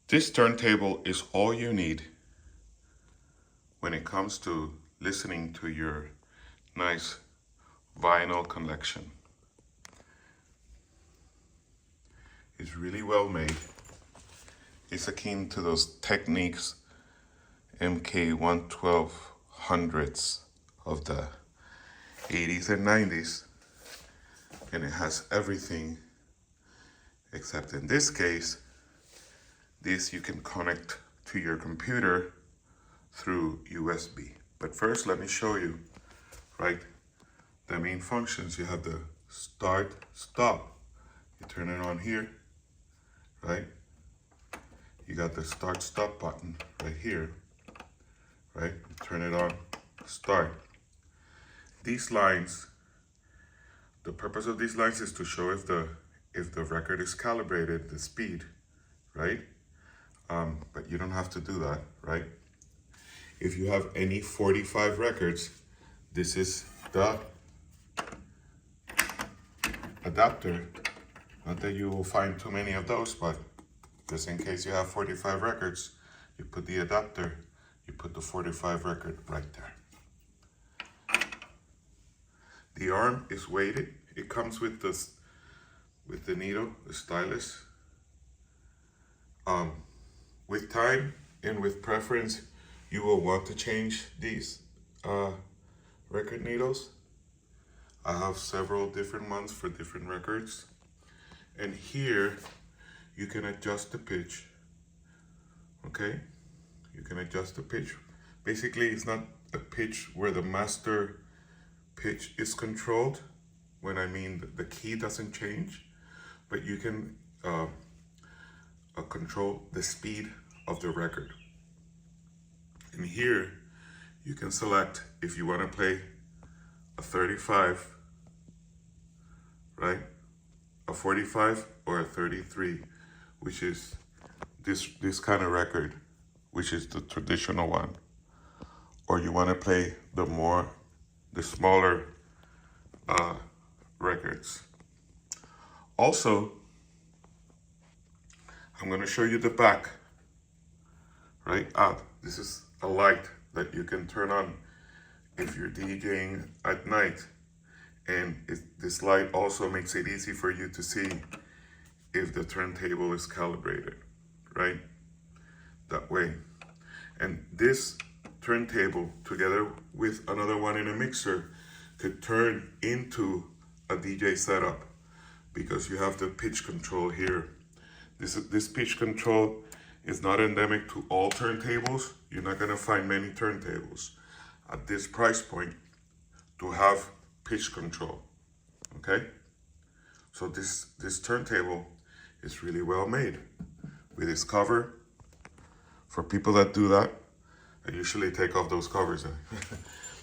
This turntable is all you need when it comes to listening to your nice vinyl collection. It's really well made. It's akin to those Technics MK11200s of the 80s and 90s, and it has everything except in this case, this you can connect to your computer through USB. But first, let me show you, right, the main functions. You have the start, stop. You turn it on here, right? You got the start, stop button right here, right? You turn it on, start. These lines, the purpose of these lines is to show if the record is calibrated, the speed, right? But you don't have to do that, right? If you have any 45 records, this is the adapter. Not that you will find too many of those, but just in case you have 45 records, you put the adapter, you put the 45 record right there. The arm is weighted. It comes with the needle, the stylus. With time and with preference, you will want to change these record needles. I have several different ones for different records. And here, you can adjust the pitch, okay? You can adjust the pitch. Basically, it's not a pitch where the master pitch is controlled, when I mean the key doesn't change, but you can control the speed of the record. And here you can select if you want to play a 35, right, a 45 or a 33, which is this kind of record, which is the traditional one, or you want to play the smaller records. Also, I'm going to show you the back, right? This is a light that you can turn on if you're DJing at night. And this light also makes it easy for you to see if the turntable is calibrated, right? That way. And this turntable, together with another one in a mixer, could turn into a DJ setup because you have the pitch control here. This pitch control is not endemic to all turntables. You're not gonna find many turntables at this price point to have pitch control, okay? So this turntable is really well made. With this cover, for people that do that, I usually take off those covers and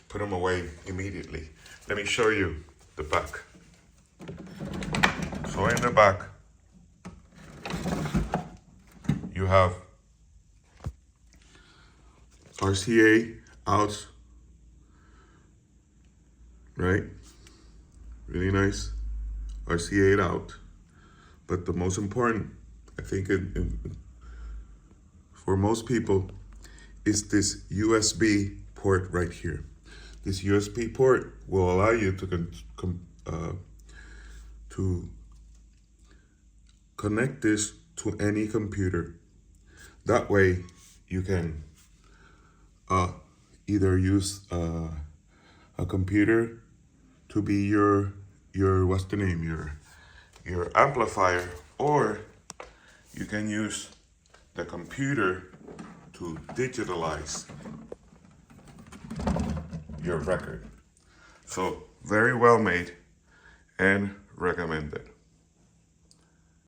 put them away immediately. Let me show you the back. So in the back, you have RCA outs, right? Really nice RCA out. But the most important, I think for most people, is this USB port right here. This USB port will allow you to connect this to any computer. That way you can either use a computer to be your what's the name, your amplifier, or you can use the computer to digitalize your record. So very well made and recommended.